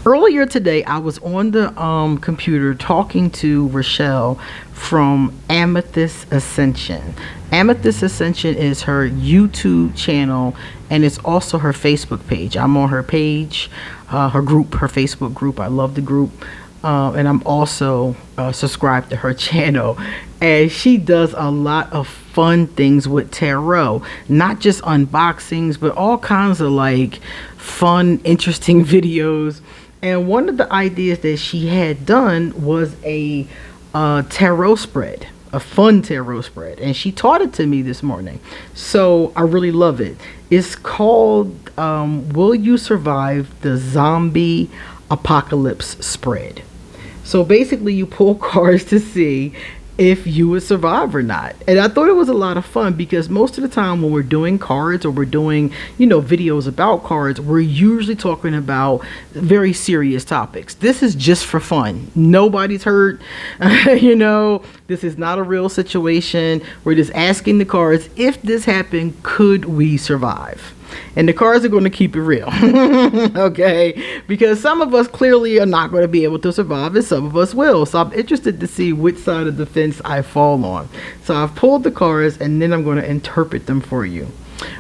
Earlier today, I was on the computer talking to Rochelle from Amethyst Ascension. Amethyst Ascension is her YouTube channel, and it's also her Facebook page. I'm on her page, her group, her Facebook group. I love the group. And I'm also subscribed to her channel, and she does a lot of fun things with tarot, not just unboxings, but all kinds of like fun, interesting videos. And one of the ideas that she had done was a tarot spread, a fun tarot spread, and she taught it to me this morning, so I really love it. It's called Will You Survive the Zombie Apocalypse Spread. So basically you pull cards to see if you would survive or not. And I thought it was a lot of fun because most of the time when we're doing cards or we're doing, videos about cards, we're usually talking about very serious topics. This is just for fun. Nobody's hurt. This is not a real situation. We're just asking the cards, if this happened, could we survive? And the cards are going to keep it real. Okay, because some of us clearly are not going to be able to survive, and some of us will. So I'm interested to see which side of the fence I fall on. So I've pulled the cards, and then I'm going to interpret them for you.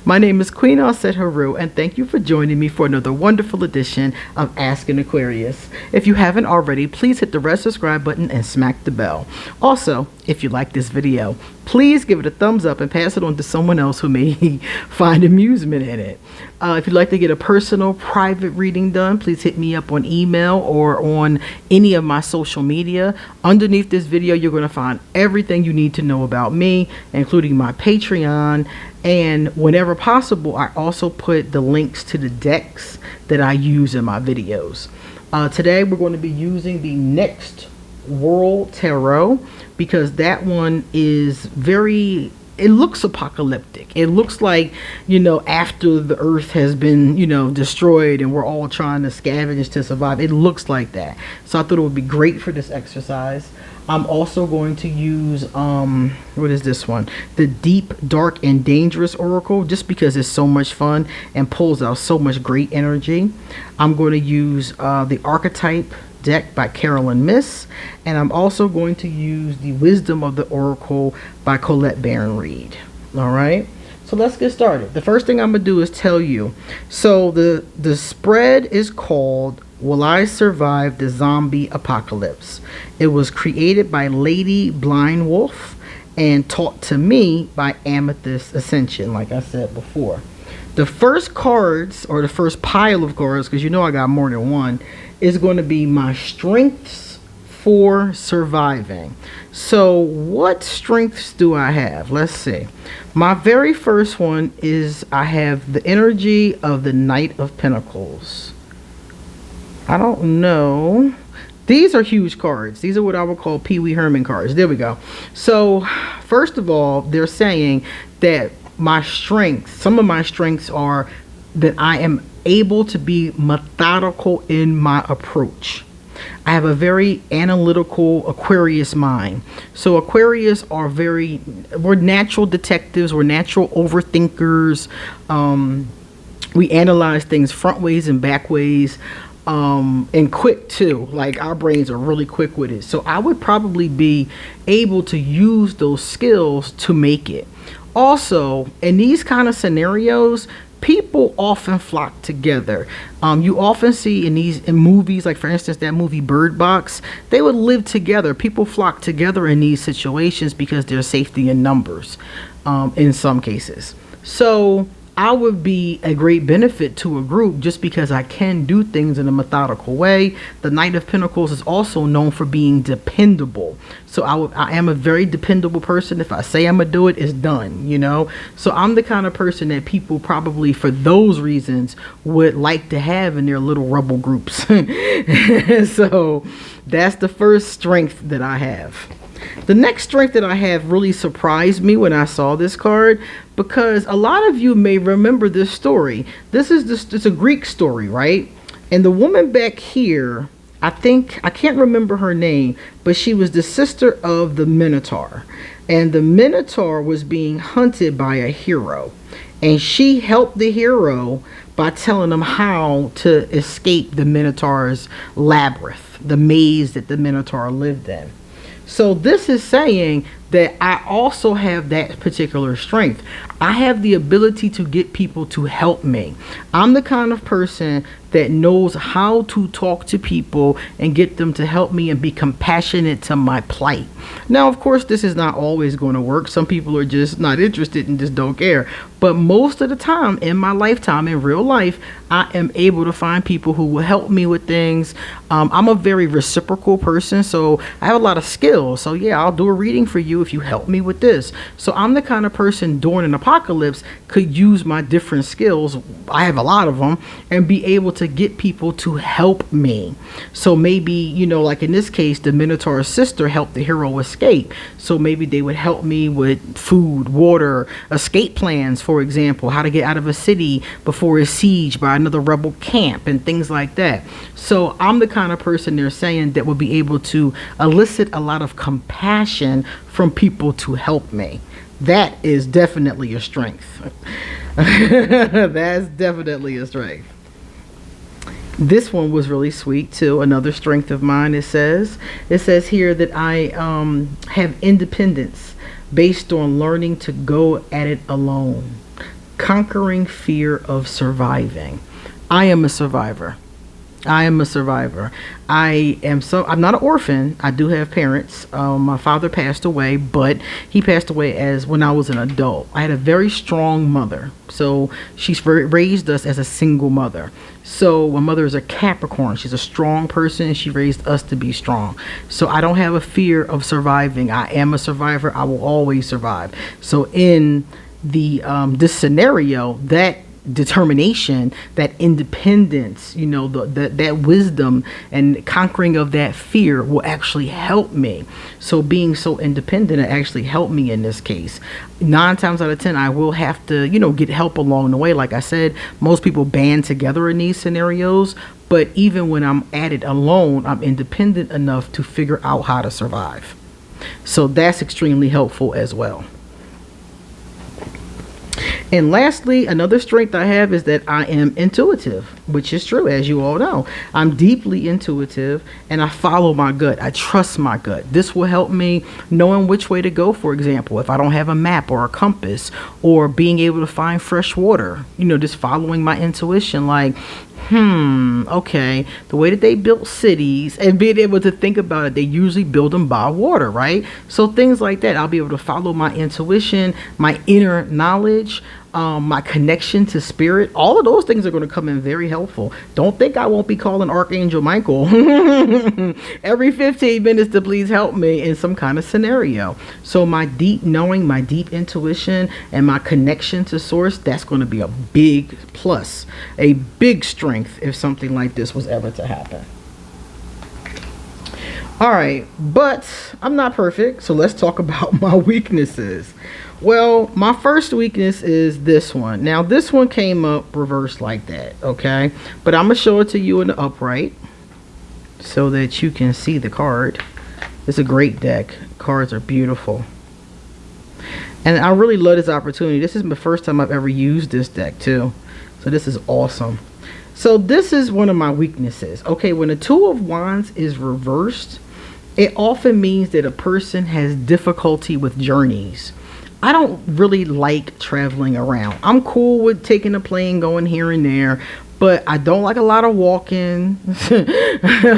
My name is QueenAusetHeru, and thank you for joining me for another wonderful edition of Ask an Aquarius. If you haven't already, please hit the red subscribe button and smack the bell. Also, if you like this video, please give it a thumbs up and pass it on to someone else who may find amusement in it. If you'd like to get a personal private reading done, please hit me up on email or on any of my social media. Underneath this video, you're going to find everything you need to know about me, including my Patreon. And whenever possible, I also put the links to the decks that I use in my videos. Today, we're going to be using the Next World Tarot because that one is it looks apocalyptic. It looks like, after the earth has been, destroyed and we're all trying to scavenge to survive. It looks like that. So I thought it would be great for this exercise. I'm also going to use, what is this one? The Deep, Dark, and Dangerous Oracle, just because it's so much fun and pulls out so much great energy. I'm going to use the Archetype deck by Carolyn Miss, and I'm also going to use the Wisdom of the Oracle by Colette Baron Reed. All right, so let's get started. The first thing I'm gonna do is tell you, so the spread is called Will I Survive the Zombie Apocalypse? It was created by Lady Blind Wolf and taught to me by Amethyst Ascension, like I said before. The first cards, or the first pile of cards, because I got more than one, is going to be my strengths for surviving. So what strengths do I have? Let's see. My very first one is I have the energy of the Knight of Pentacles. I don't know. These are huge cards. These are what I would call Pee Wee Herman cards. There we go. So first of all, they're saying that my strengths, some of my strengths are that I am able to be methodical in my approach. I have a very analytical Aquarius mind. So Aquarius we're natural detectives, we're natural overthinkers. We analyze things front ways and back ways, and quick too. Like our brains are really quick with it. So I would probably be able to use those skills to make it. Also, in these kind of scenarios, people often flock together. You often see in movies, like for instance that movie Bird Box, they would live together. People flock together in these situations because there's safety in numbers, in some cases. So I would be a great benefit to a group just because I can do things in a methodical way. The Knight of Pentacles is also known for being dependable. So I am a very dependable person. If I say I'm gonna do it, it's done, So I'm the kind of person that people probably for those reasons would like to have in their little rebel groups. So that's the first strength that I have. The next strength that I have really surprised me when I saw this card, because a lot of you may remember this story. It's a Greek story, right? And the woman back here, I can't remember her name, but she was the sister of the Minotaur. And the Minotaur was being hunted by a hero. And she helped the hero by telling him how to escape the Minotaur's labyrinth, the maze that the Minotaur lived in. So this is saying that I also have that particular strength. I have the ability to get people to help me. I'm the kind of person that knows how to talk to people and get them to help me and be compassionate to my plight. Now, of course, this is not always going to work. Some people are just not interested and just don't care. But most of the time in my lifetime, in real life, I am able to find people who will help me with things. I'm a very reciprocal person, so I have a lot of skills. So yeah, I'll do a reading for you if you help me with this. So I'm the kind of person during an apocalypse could use my different skills. I have a lot of them, and be able to get people to help me. So maybe, you know, like in this case, the Minotaur's sister helped the hero escape. So maybe they would help me with food, water, escape plans, for example, how to get out of a city before it's sieged by another rebel camp and things like that. So I'm the kind of person they're saying that will be able to elicit a lot of compassion from people to help me. That is definitely a strength. That's definitely a strength. This one was really sweet too. Another strength of mine. It says here that I have independence based on learning to go at it alone, conquering fear of surviving. I am a survivor. I'm not an orphan. I do have parents. My father passed away, but he passed away when I was an adult. I had a very strong mother. So she's raised us as a single mother. So my mother is a Capricorn. She's a strong person, and she raised us to be strong. So I don't have a fear of surviving. I am a survivor. I will always survive. So in the this scenario, that determination, that independence, you know, that wisdom and conquering of that fear will actually help me. So being so independent, it actually helped me in this case. 9 times out of 10, I will have to, you know, get help along the way. Like I said, most people band together in these scenarios, but even when I'm at it alone, I'm independent enough to figure out how to survive. So that's extremely helpful as well. And lastly, another strength I have is that I am intuitive, which is true, as you all know. I'm deeply intuitive, and I follow my gut. I trust my gut. This will help me knowing which way to go, for example, if I don't have a map or a compass, or being able to find fresh water, you know, just following my intuition, like, okay, the way that they built cities and being able to think about it, they usually build them by water, right? So things like that, I'll be able to follow my intuition, my inner knowledge, my connection to spirit. All of those things are going to come in very helpful. Don't think I won't be calling Archangel Michael every 15 minutes to please help me in some kind of scenario. So my deep knowing, my deep intuition, and my connection to source, that's going to be a big plus, a big strength if something like this was ever to happen. All right, but I'm not perfect, so let's talk about my weaknesses. Well, my first weakness is this one. Now, this one came up reversed like that, okay? But I'm going to show it to you in the upright so that you can see the card. It's a great deck. Cards are beautiful. And I really love this opportunity. This is the first time I've ever used this deck, too. So this is awesome. So this is one of my weaknesses. Okay, when the Two of Wands is reversed, it often means that a person has difficulty with journeys. I don't really like traveling around. I'm cool with taking a plane, going here and there, but I don't like a lot of walking.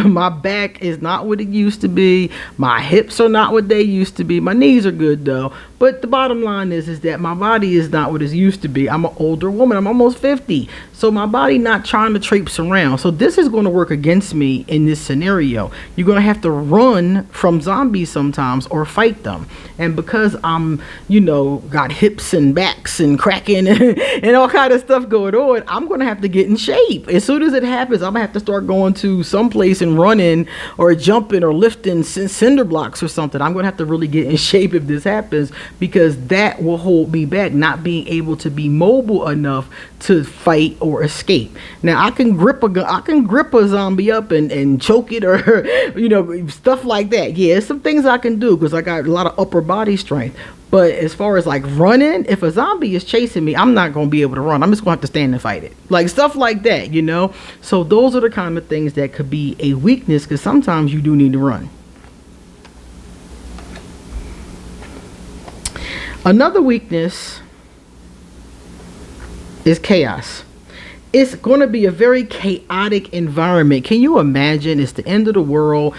My back is not what it used to be. My hips are not what they used to be. My knees are good though. But the bottom line is that my body is not what it used to be. I'm an older woman. I'm almost 50. So my body not trying to traipse around. So this is going to work against me in this scenario. You're going to have to run from zombies sometimes or fight them. And because I'm, you know, got hips and backs and cracking and all kind of stuff going on, I'm going to have to get in shape. As soon as it happens, I'm going to have to start going to some place and running or jumping or lifting cinder blocks or something. I'm going to have to really get in shape if this happens, because that will hold me back, not being able to be mobile enough to fight or escape. Now I can grip a zombie up and choke it, or you know, stuff like that. Yeah, some things I can do because I got a lot of upper body strength. But as far as like running, if a zombie is chasing me, I'm not going to be able to run. I'm just going to have to stand and fight it. Like stuff like that, you know? So those are the kind of things that could be a weakness, because sometimes you do need to run. Another weakness is chaos. It's going to be a very chaotic environment. Can you imagine? It's the end of the world.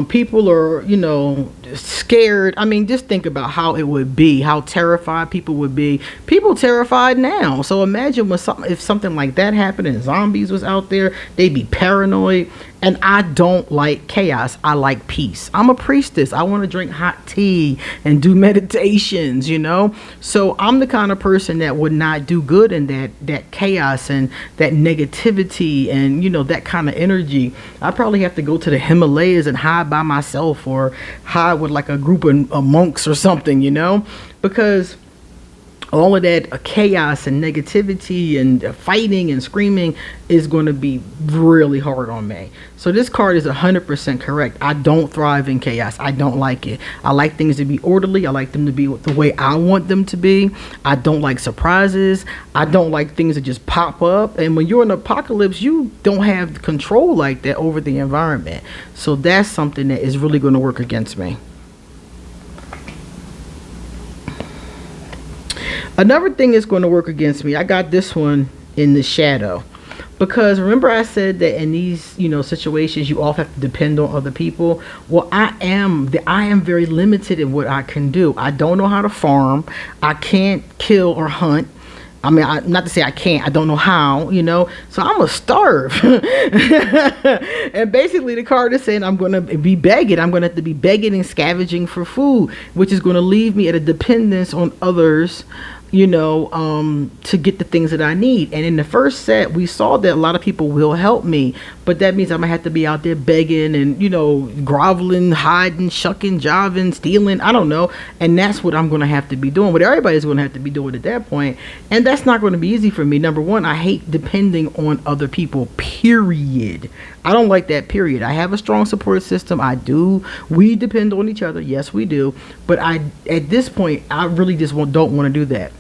People are, you know, scared. I mean, just think about how it would be, how terrified people would be. People terrified now. So imagine when if something like that happened and zombies was out there, they'd be paranoid. And I don't like chaos. I like peace. I'm a priestess. I want to drink hot tea and do meditations, you know? So I'm the kind of person that would not do good in that chaos and that negativity and, you know, that kind of energy. I probably have to go to the Himalayas and hide by myself, or hide with like a group of monks or something, you know? Because all of that chaos and negativity and fighting and screaming is going to be really hard on me. So this card is 100% correct. I don't thrive in chaos. I don't like it. I like things to be orderly. I like them to be the way I want them to be. I don't like surprises. I don't like things that just pop up. And when you're in an apocalypse, you don't have control like that over the environment. So that's something that is really going to work against me. Another thing that's going to work against me, I got this one in the shadow. Because remember I said that in these, you know, situations, you all have to depend on other people. Well, I am very limited in what I can do. I don't know how to farm. I can't kill or hunt. I mean, not to say I can't, I don't know how, you know, so I'm gonna starve. And basically the card is saying I'm gonna be begging. I'm gonna have to be begging and scavenging for food, which is gonna leave me at a dependence on others, you know, to get the things that I need. And in the first set, we saw that a lot of people will help me, but that means I'm gonna have to be out there begging and, you know, groveling, hiding, shucking, jiving, stealing, I don't know. And that's what I'm gonna have to be doing, what everybody's gonna have to be doing at that point. And that's not gonna be easy for me. Number one, I hate depending on other people, period. I don't like that, period. I have a strong support system. I do. We depend on each other. Yes, we do. But at this point, I really just don't want to do that.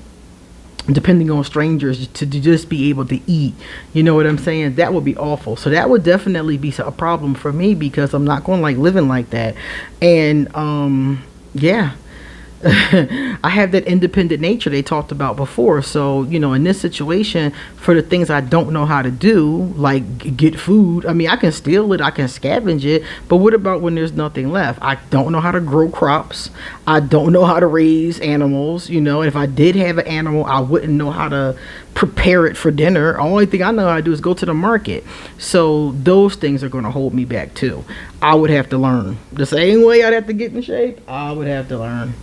Depending on strangers to just be able to eat, you know what I'm saying? That would be awful. So that would definitely be a problem for me, because I'm not going to like living like that. And yeah. I have that independent nature they talked about before. So, you know, in this situation, for the things I don't know how to do, like get food, I mean, I can steal it, I can scavenge it, but what about when there's nothing left? I don't know how to grow crops. I don't know how to raise animals, you know. If I did have an animal, I wouldn't know how to prepare it for dinner. The only thing I know how to do is go to the market. So those things are going to hold me back too. I would have to learn. The same way I'd have to get in shape, I would have to learn.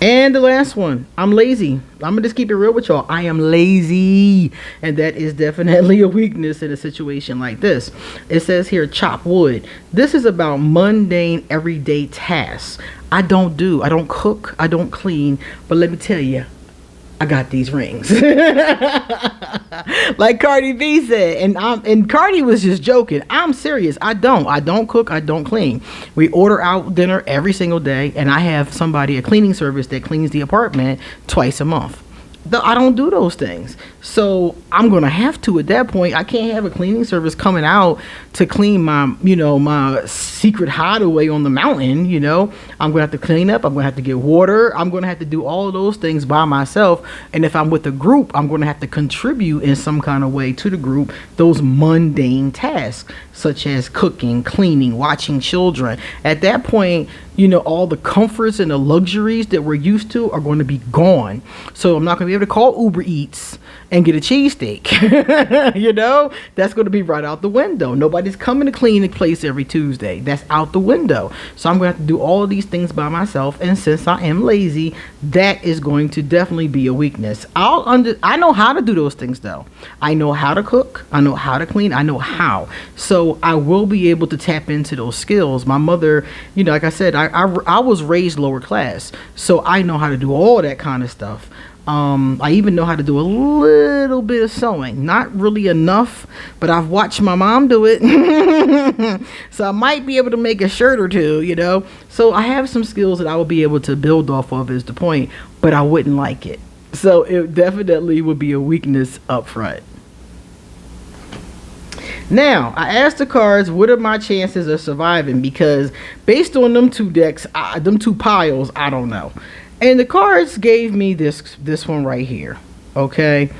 And the last one, I'm lazy. I'm gonna just keep it real with y'all. I am lazy, and that is definitely a weakness in a situation like this. It says here, chop wood. This is about mundane, everyday tasks. I don't cook, I don't clean, but let me tell you, I got these rings. Like Cardi B said, and Cardi was just joking. I'm serious. I don't cook, I don't clean. We order out dinner every single day, and I have a cleaning service that cleans the apartment twice a month. I don't do those things. So I'm going to have to at that point. I can't have a cleaning service coming out to clean my, you know, my secret hideaway on the mountain, you know. I'm going to have to clean up. I'm going to have to get water. I'm going to have to do all of those things by myself. And if I'm with a group, I'm going to have to contribute in some kind of way to the group those mundane tasks, such as cooking, cleaning, watching children. At that point, you know, all the comforts and the luxuries that we're used to are going to be gone. So I'm not going to be able to call Uber Eats and get a cheesesteak. You know, that's going to be right out the window. Nobody's coming to clean the place every Tuesday. That's out the window. So I'm going to have to do all of these things by myself. And since I am lazy, that is going to definitely be a weakness. I know how to do those things though. I know how to cook. I know how to clean. I know how. So I will be able to tap into those skills. My mother, you know, like I said, I was raised lower class, so I know how to do all that kind of stuff. I even know how to do a little bit of sewing. Not really enough, but I've watched my mom do it. So I might be able to make a shirt or two, you know. So I have some skills that I will be able to build off of, is the point, but I wouldn't like it. So it definitely would be a weakness up front. Now, I asked the cards, what are my chances of surviving? Because based on them two decks, them two piles, I don't know. And the cards gave me this one right here. Okay.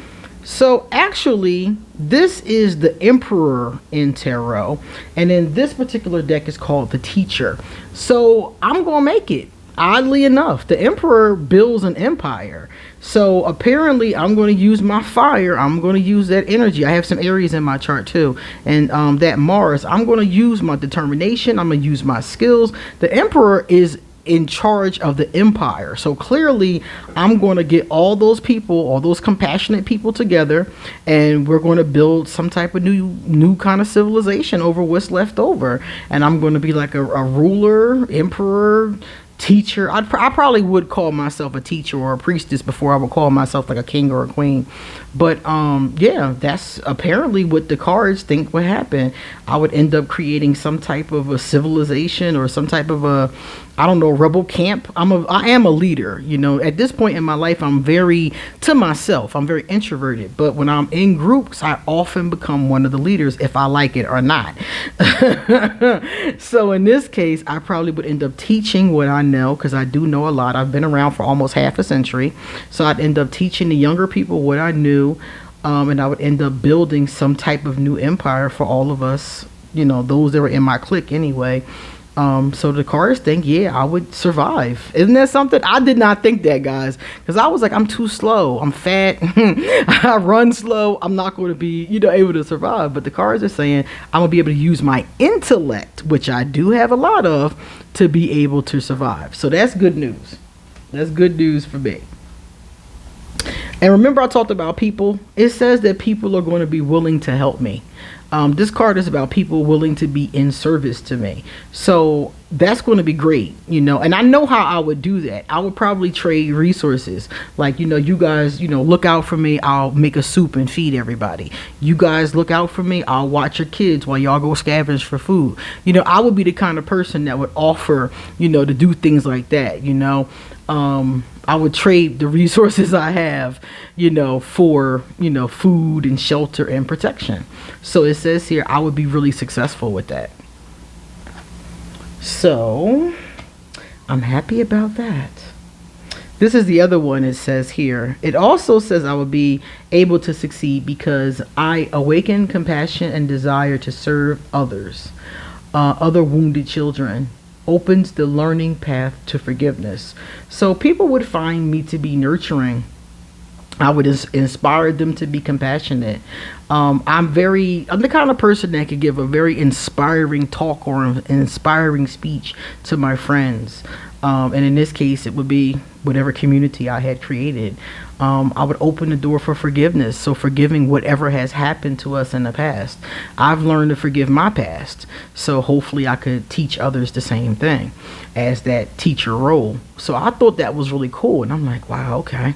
So actually, this is the Emperor in Tarot. And then this particular deck is called the Teacher. So I'm going to make it. Oddly enough, the Emperor builds an empire. So apparently I'm going to use my fire. I'm going to use that energy. I have some Aries in my chart too. And that Mars, I'm going to use my determination. I'm going to use my skills. The Emperor is in charge of the empire. So clearly I'm going to get all those people, all those compassionate people together, and we're going to build some type of new kind of civilization over what's left over. And I'm going to be like a ruler, emperor, teacher. I probably would call myself a teacher or a priestess before I would call myself like a king or a queen. But yeah, that's apparently what the cards think would happen. I would end up creating some type of a civilization or some type of a, I don't know, rebel camp. I am a leader, you know. At this point in my life, I'm very to myself. I'm very introverted, but when I'm in groups, I often become one of the leaders, if I like it or not. So in this case, I probably would end up teaching what I know, because I do know a lot. I've been around for almost half a century, so I'd end up teaching the younger people what I knew, and I would end up building some type of new empire for all of us, you know, those that were in my clique anyway. So the cards think, yeah, I would survive. Isn't that something? I did not think that, guys, because I was like, I'm too slow. I'm fat. I run slow. I'm not going to be, you know, able to survive. But the cards are saying I'm going to be able to use my intellect, which I do have a lot of, to be able to survive. So that's good news. That's good news for me. And remember, I talked about people. It says that people are going to be willing to help me. This card is about people willing to be in service to me. So that's going to be great, you know. And I know how I would do that. I would probably trade resources. Like, you know, you guys, you know, look out for me. I'll make a soup and feed everybody. You guys look out for me. I'll watch your kids while y'all go scavenge for food. You know, I would be the kind of person that would offer, you know, to do things like that, you know. I would trade the resources I have, you know, for, you know, food and shelter and protection. So it says here, I would be really successful with that. So I'm happy about that. This is the other one. It says here, it also says I would be able to succeed because I awaken compassion and desire to serve others, other wounded children. Opens the learning path to forgiveness. So people would find me to be nurturing. I would inspire them to be compassionate. I'm the kind of person that could give a very inspiring talk or an inspiring speech to my friends. And in this case, it would be whatever community I had created. I would open the door for forgiveness. So forgiving whatever has happened to us in the past. I've learned to forgive my past. So hopefully I could teach others the same thing as that teacher role. So I thought that was really cool. And I'm like, wow, okay.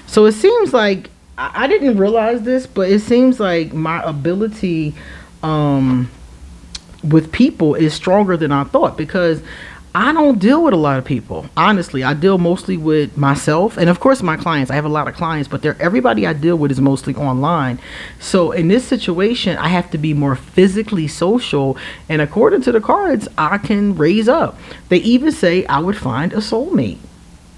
So it seems like, I didn't realize this, but it seems like my ability with people is stronger than I thought, because I don't deal with a lot of people. Honestly, I deal mostly with myself and of course my clients. I have a lot of clients, but everybody I deal with is mostly online. So in this situation, I have to be more physically social. And according to the cards, I can raise up. They even say I would find a soulmate.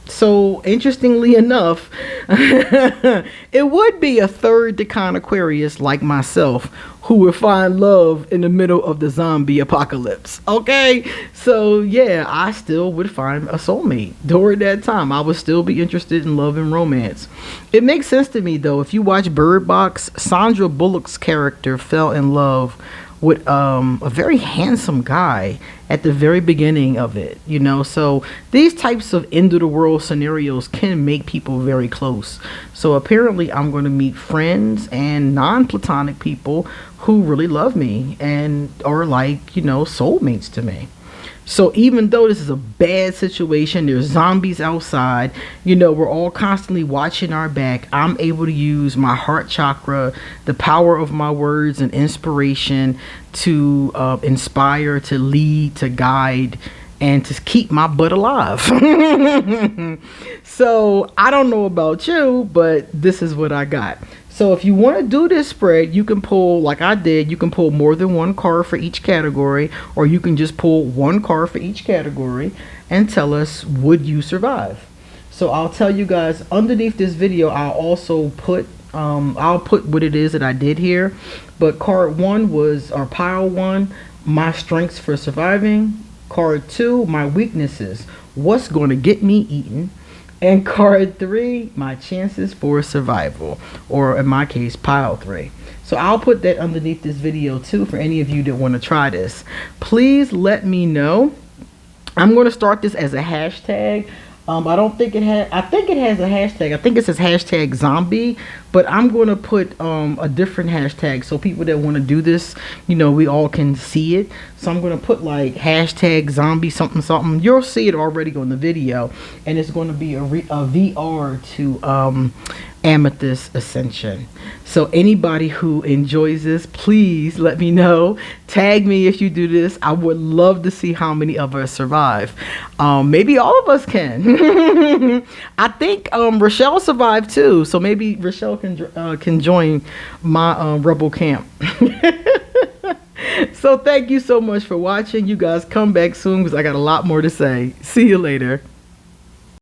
So interestingly enough, it would be a third decan Aquarius like myself who would find love in the middle of the zombie apocalypse. Okay, so yeah, I still would find a soulmate during that time. I would still be interested in love and romance. It makes sense to me though. If you watch Bird Box, Sandra Bullock's character fell in love with a very handsome guy at the very beginning of it, you know. So these types of end of the world scenarios can make people very close. So apparently I'm going to meet friends and non-platonic people who really love me and are like, you know, soulmates to me. So even though this is a bad situation, there's zombies outside, you know, we're all constantly watching our back, I'm able to use my heart chakra, the power of my words and inspiration to inspire, to lead, to guide, and to keep my butt alive. So I don't know about you, but this is what I got. So if you want to do this spread, you can pull, like I did, you can pull more than one card for each category, or you can just pull one card for each category and tell us, would you survive? So I'll tell you guys underneath this video, I'll also put what it is that I did here. But card 1 was, or pile 1, my strengths for surviving. Card 2, my weaknesses, what's going to get me eaten. And card 3, my chances for survival, or in my case, pile 3. So I'll put that underneath this video too for any of you that want to try this. Please let me know. I'm going to start this as a hashtag. I don't think it has, I think it has a hashtag. I think it says hashtag zombie, but I'm going to put a different hashtag so people that want to do this, you know, we all can see it. So I'm going to put like hashtag zombie something something. You'll see it already on the video, and it's going to be a VR to Amethyst Ascension. So anybody who enjoys this, please let me know. Tag me if you do this. I would love to see how many of us survive. Maybe all of us can. I think Rochelle survived too, so maybe Rochelle can join my rebel camp. So thank you so much for watching. You guys come back soon because I got a lot more to say. See you later.